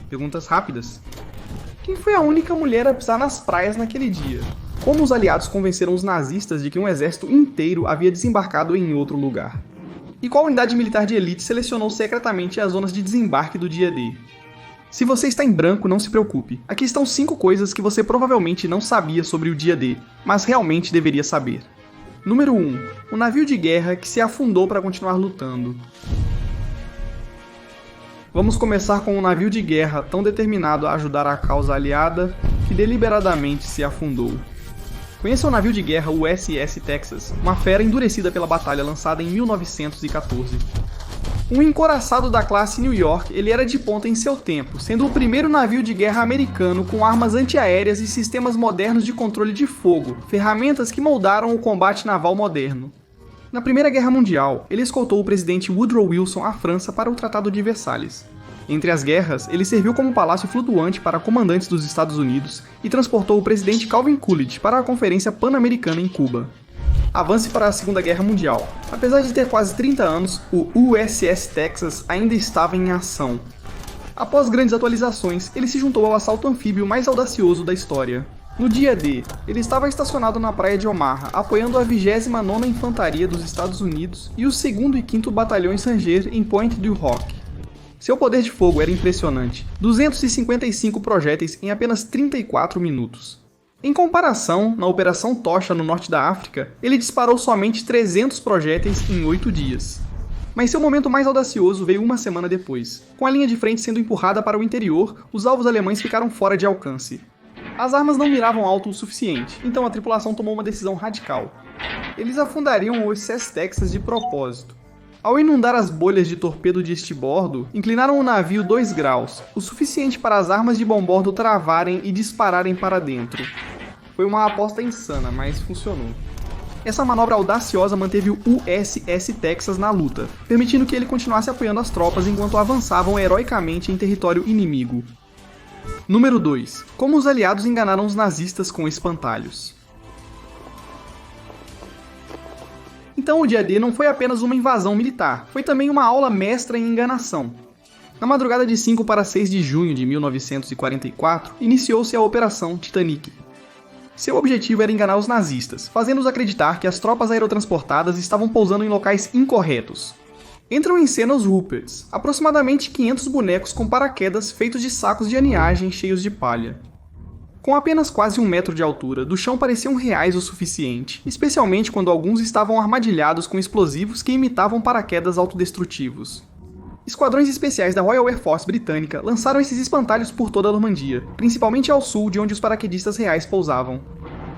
Perguntas rápidas. Quem foi a única mulher a pisar nas praias naquele dia? Como os aliados convenceram os nazistas de que um exército inteiro havia desembarcado em outro lugar? E qual unidade militar de elite selecionou secretamente as zonas de desembarque do dia D? Se você está em branco, não se preocupe. Aqui estão 5 coisas que você provavelmente não sabia sobre o dia D, mas realmente deveria saber. Número 1. Um navio de guerra que se afundou para continuar lutando. Vamos começar com um navio de guerra tão determinado a ajudar a causa aliada que deliberadamente se afundou. Conheça o navio de guerra USS Texas, uma fera endurecida pela batalha lançada em 1914. Um encoraçado da classe New York, ele era de ponta em seu tempo, sendo o primeiro navio de guerra americano com armas antiaéreas e sistemas modernos de controle de fogo, ferramentas que moldaram o combate naval moderno. Na Primeira Guerra Mundial, ele escoltou o presidente Woodrow Wilson à França para o Tratado de Versalhes. Entre as guerras, ele serviu como palácio flutuante para comandantes dos Estados Unidos e transportou o presidente Calvin Coolidge para a Conferência Pan-Americana em Cuba. Avance para a Segunda Guerra Mundial. Apesar de ter quase 30 anos, o USS Texas ainda estava em ação. Após grandes atualizações, ele se juntou ao assalto anfíbio mais audacioso da história. No dia D, ele estava estacionado na praia de Omaha, apoiando a 29ª Infantaria dos Estados Unidos e o 2º e 5º Batalhões Ranger em Pointe du Hoc. Seu poder de fogo era impressionante, 255 projéteis em apenas 34 minutos. Em comparação, na Operação Tocha no norte da África, ele disparou somente 300 projéteis em 8 dias. Mas seu momento mais audacioso veio uma semana depois. Com a linha de frente sendo empurrada para o interior, os alvos alemães ficaram fora de alcance. As armas não miravam alto o suficiente, então a tripulação tomou uma decisão radical. Eles afundariam o USS Texas de propósito. Ao inundar as bolhas de torpedo de estibordo, inclinaram o navio 2 graus, o suficiente para as armas de bombordo travarem e dispararem para dentro. Foi uma aposta insana, mas funcionou. Essa manobra audaciosa manteve o USS Texas na luta, permitindo que ele continuasse apoiando as tropas enquanto avançavam heroicamente em território inimigo. Número 2. Como os aliados enganaram os nazistas com espantalhos. Então o dia D não foi apenas uma invasão militar, foi também uma aula mestra em enganação. Na madrugada de 5 para 6 de junho de 1944, iniciou-se a Operação Titanic. Seu objetivo era enganar os nazistas, fazendo-os acreditar que as tropas aerotransportadas estavam pousando em locais incorretos. Entram em cena os Ruperts, aproximadamente 500 bonecos com paraquedas feitos de sacos de aninhagem cheios de palha. Com apenas quase 1 metro de altura, do chão pareciam reais o suficiente, especialmente quando alguns estavam armadilhados com explosivos que imitavam paraquedas autodestrutivos. Esquadrões especiais da Royal Air Force britânica lançaram esses espantalhos por toda a Normandia, principalmente ao sul de onde os paraquedistas reais pousavam.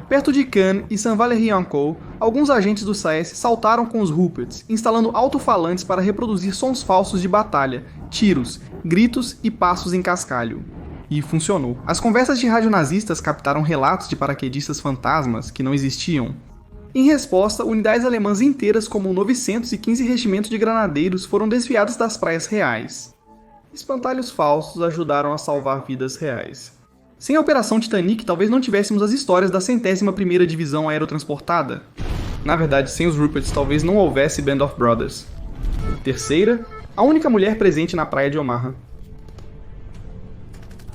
Perto de Cannes e Saint-Valery-en-Caux, alguns agentes do SAS saltaram com os Ruperts, instalando alto-falantes para reproduzir sons falsos de batalha, tiros, gritos e passos em cascalho. E funcionou. As conversas de rádio nazistas captaram relatos de paraquedistas fantasmas que não existiam. Em resposta, unidades alemãs inteiras como o 915 Regimento de Granadeiros foram desviadas das praias reais. Espantalhos falsos ajudaram a salvar vidas reais. Sem a Operação Titanic, talvez não tivéssemos as histórias da 101ª Divisão Aerotransportada. Na verdade, sem os Ruperts, talvez não houvesse Band of Brothers. Terceira, a única mulher presente na praia de Omaha.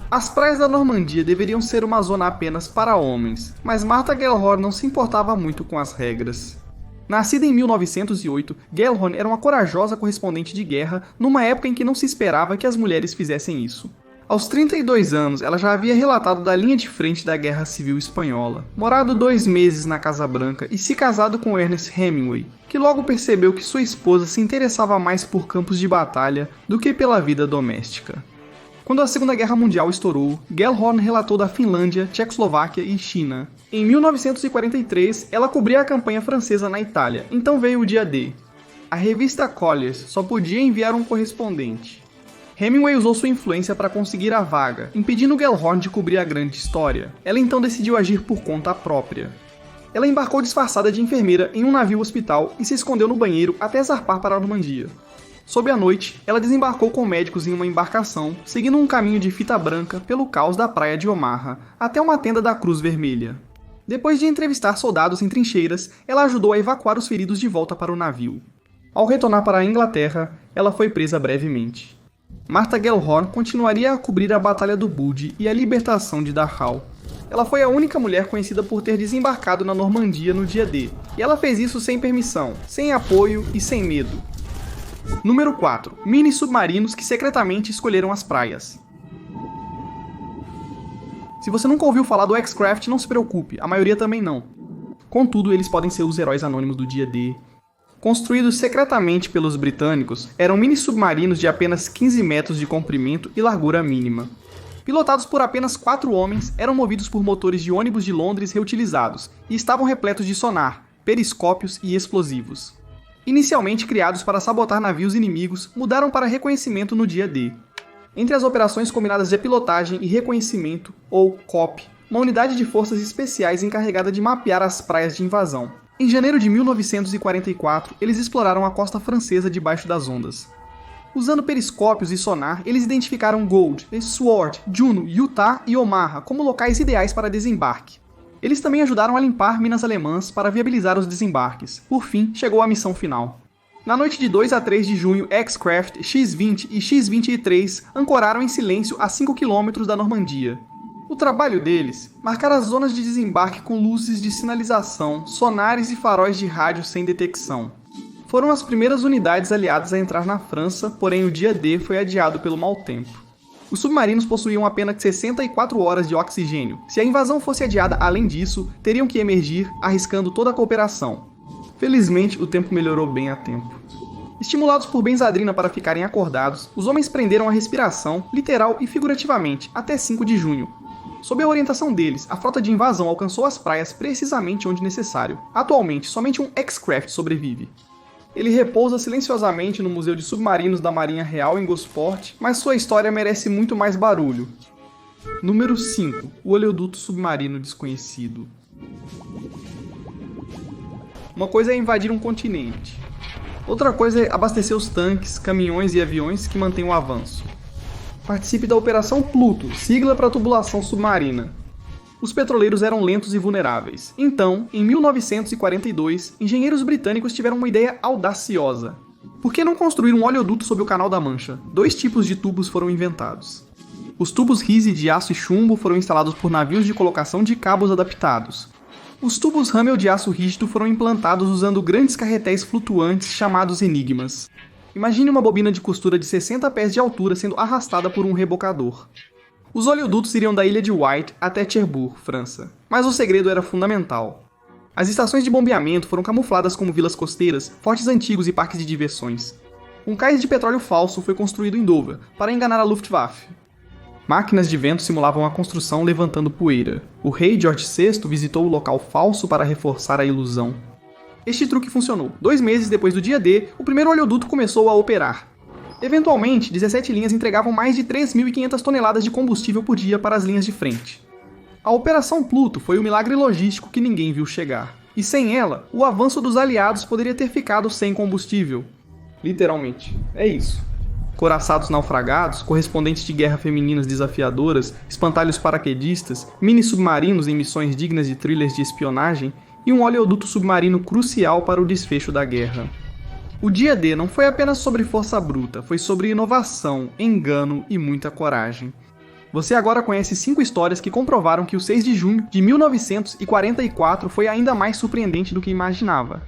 As praias da Normandia deveriam ser uma zona apenas para homens, mas Martha Gellhorn não se importava muito com as regras. Nascida em 1908, Gellhorn era uma corajosa correspondente de guerra numa época em que não se esperava que as mulheres fizessem isso. Aos 32 anos, ela já havia relatado da linha de frente da Guerra Civil Espanhola, morado 2 meses na Casa Branca e se casado com Ernest Hemingway, que logo percebeu que sua esposa se interessava mais por campos de batalha do que pela vida doméstica. Quando a Segunda Guerra Mundial estourou, Gellhorn relatou da Finlândia, Tchecoslováquia e China. Em 1943, ela cobria a campanha francesa na Itália, então veio o dia D. A revista Colliers só podia enviar um correspondente. Hemingway usou sua influência para conseguir a vaga, impedindo Gellhorn de cobrir a grande história. Ela então decidiu agir por conta própria. Ela embarcou disfarçada de enfermeira em um navio hospital e se escondeu no banheiro até zarpar para a Normandia. Sob a noite, ela desembarcou com médicos em uma embarcação, seguindo um caminho de fita branca pelo caos da praia de Omaha, até uma tenda da Cruz Vermelha. Depois de entrevistar soldados em trincheiras, ela ajudou a evacuar os feridos de volta para o navio. Ao retornar para a Inglaterra, ela foi presa brevemente. Martha Gellhorn continuaria a cobrir a Batalha do Bulge e a libertação de Dachau. Ela foi a única mulher conhecida por ter desembarcado na Normandia no dia D, e ela fez isso sem permissão, sem apoio e sem medo. Número 4. Mini submarinos que secretamente escolheram as praias. Se você nunca ouviu falar do X-Craft, não se preocupe, a maioria também não. Contudo, eles podem ser os heróis anônimos do dia D. Construídos secretamente pelos britânicos, eram mini submarinos de apenas 15 metros de comprimento e largura mínima. Pilotados por apenas 4 homens, eram movidos por motores de ônibus de Londres reutilizados e estavam repletos de sonar, periscópios e explosivos. Inicialmente criados para sabotar navios inimigos, mudaram para reconhecimento no dia D. Entre as operações combinadas de pilotagem e reconhecimento, ou COP, uma unidade de forças especiais encarregada de mapear as praias de invasão. Em janeiro de 1944, eles exploraram a costa francesa debaixo das ondas. Usando periscópios e sonar, eles identificaram Gold, Sword, Juno, Utah e Omaha como locais ideais para desembarque. Eles também ajudaram a limpar minas alemãs para viabilizar os desembarques. Por fim, chegou a missão final. Na noite de 2 a 3 de junho, X-Craft, X-20 e X-23 ancoraram em silêncio a 5 km da Normandia. O trabalho deles, marcar as zonas de desembarque com luzes de sinalização, sonares e faróis de rádio sem detecção. Foram as primeiras unidades aliadas a entrar na França, porém o dia D foi adiado pelo mau tempo. Os submarinos possuíam apenas 64 horas de oxigênio. Se a invasão fosse adiada além disso, teriam que emergir, arriscando toda a cooperação. Felizmente, o tempo melhorou bem a tempo. Estimulados por benzadrina para ficarem acordados, os homens prenderam a respiração, literal e figurativamente, até 5 de junho. Sob a orientação deles, a frota de invasão alcançou as praias precisamente onde necessário. Atualmente, somente um X-Craft sobrevive. Ele repousa silenciosamente no Museu de Submarinos da Marinha Real em Gosport, mas sua história merece muito mais barulho. Número 5. O oleoduto submarino desconhecido. Uma coisa é invadir um continente. Outra coisa é abastecer os tanques, caminhões e aviões que mantêm o avanço. Participe da Operação Pluto, sigla para tubulação submarina. Os petroleiros eram lentos e vulneráveis. Então, em 1942, engenheiros britânicos tiveram uma ideia audaciosa. Por que não construir um oleoduto sob o Canal da Mancha? 2 tipos de tubos foram inventados. Os tubos Rise de aço e chumbo foram instalados por navios de colocação de cabos adaptados. Os tubos Hamel de aço rígido foram implantados usando grandes carretéis flutuantes chamados enigmas. Imagine uma bobina de costura de 60 pés de altura sendo arrastada por um rebocador. Os oleodutos iriam da ilha de White até Cherbourg, França. Mas o segredo era fundamental. As estações de bombeamento foram camufladas como vilas costeiras, fortes antigos e parques de diversões. Um cais de petróleo falso foi construído em Dover, para enganar a Luftwaffe. Máquinas de vento simulavam a construção levantando poeira. O rei George VI visitou o local falso para reforçar a ilusão. Este truque funcionou. 2 meses depois do dia D, o primeiro oleoduto começou a operar. Eventualmente, 17 linhas entregavam mais de 3.500 toneladas de combustível por dia para as linhas de frente. A Operação Pluto foi um milagre logístico que ninguém viu chegar. E sem ela, o avanço dos aliados poderia ter ficado sem combustível. Literalmente. É isso. Coraçados naufragados, correspondentes de guerra femininas desafiadoras, espantalhos paraquedistas, mini-submarinos em missões dignas de thrillers de espionagem e um oleoduto submarino crucial para o desfecho da guerra. O dia D não foi apenas sobre força bruta, foi sobre inovação, engano e muita coragem. Você agora conhece 5 histórias que comprovaram que o 6 de junho de 1944 foi ainda mais surpreendente do que imaginava.